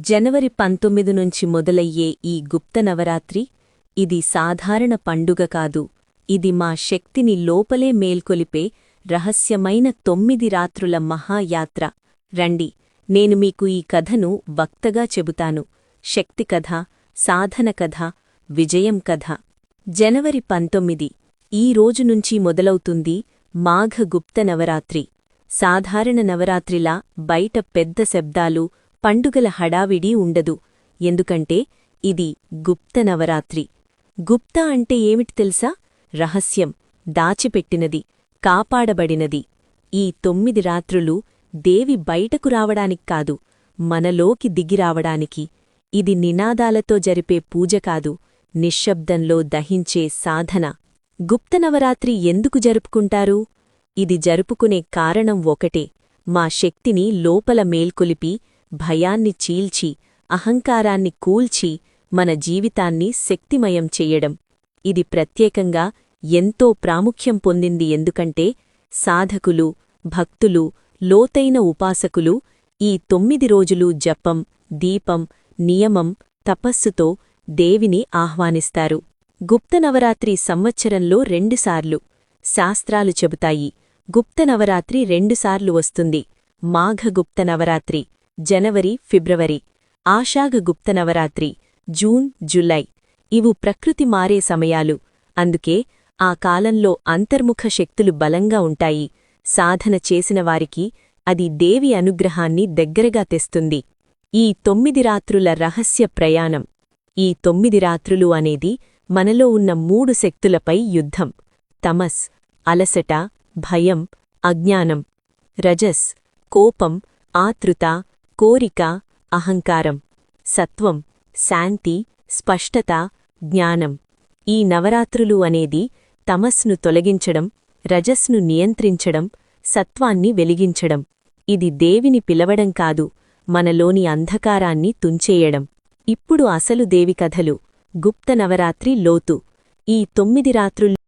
జనవరి 19 నుంచి మొదలయ్యే ఈ గుప్త నవరాత్రి ఇది సాధారణ పండుగ కాదు. ఇది మా శక్తిని లోపలే మేల్కొలిపే రహస్యమైన 9 రాత్రుల మహాయాత్ర. రండి, నేను మీకు ఈ కథను వక్తగా చెబుతాను. శక్తి కథ, సాధన కథ, విజయం కథ. జనవరి 19 ఈ రోజు నుంచి మొదలవుతుంది మాఘ గుప్త నవరాత్రి. సాధారణ నవరాత్రిలా బయట పెద్ద శబ్దాలు, పండుగల హడావిడి ఉండదు. ఎందుకంటే ఇది గుప్త నవరాత్రి. గుప్త అంటే ఏమిటి తెలుసా? రహస్యం, దాచిపెట్టినది, కాపాడబడినది. ఈ 9 రాత్రులు దేవి బయటకు రావడానిక్ కాదు, మనలోకి దిగిరావడానికి. ఇది నినాదాలతో జరిపే పూజ కాదు, నిశ్శబ్దంలో దహించే సాధన. గుప్త నవరాత్రి ఎందుకు జరుపుకుంటారు? ఇది జరుపుకునే కారణం ఒకటే, మా శక్తిని లోపల మేల్కొలిపి, భయాన్ని చీల్చి, అహంకారాన్ని కూల్చి, మన జీవితాన్ని శక్తిమయం చెయ్యడం. ఇది ప్రత్యేకంగా ఎంతో ప్రాముఖ్యం పొందింది. ఎందుకంటే సాధకులు, భక్తులు, లోతైన ఉపాసకులు ఈ 9 రోజులు జపం, దీపం, నియమం, తపస్సుతో దేవిని ఆహ్వానిస్తారు. గుప్త నవరాత్రి సంవత్సరంలో 2 సార్లు. శాస్త్రాలు చెబుతాయి, గుప్త నవరాత్రి 2 సార్లు వస్తుంది. మాఘ గుప్త నవరాత్రి జనవరి, ఫిబ్రవరి. ఆషాఢ గుప్త నవరాత్రి జూన్, జులై. ఇవు ప్రకృతి మారే సమయాలు. అందుకే ఆ కాలంలో అంతర్ముఖ శక్తులు బలంగా ఉంటాయి. సాధన చేసినవారికి అది దేవి అనుగ్రహాన్ని దగ్గరగా తెస్తుంది. ఈ 9 రాత్రుల రహస్య ప్రయాణం. ఈ 9 రాత్రులు అనేది మనలో ఉన్న 3 శక్తులపై యుద్ధం. తమస్, అలసట, భయం, అజ్ఞానం. రజస్, కోపం, ఆతృత, కోరిక, అహంకారం. సత్వం, శాంతి, స్పష్టత, జ్ఞానం. ఈ నవరాత్రులు అనేది తమస్ను తొలగించడం, రజస్ను నియంత్రించడం, సత్వాన్ని వెలిగించడం. ఇది దేవిని పిలవడం కాదు, మనలోని అంధకారాన్ని తుంచేయడం. ఇప్పుడు అసలు దేవి కథలు. గుప్త నవరాత్రి లోతు. ఈ 9 రాత్రులు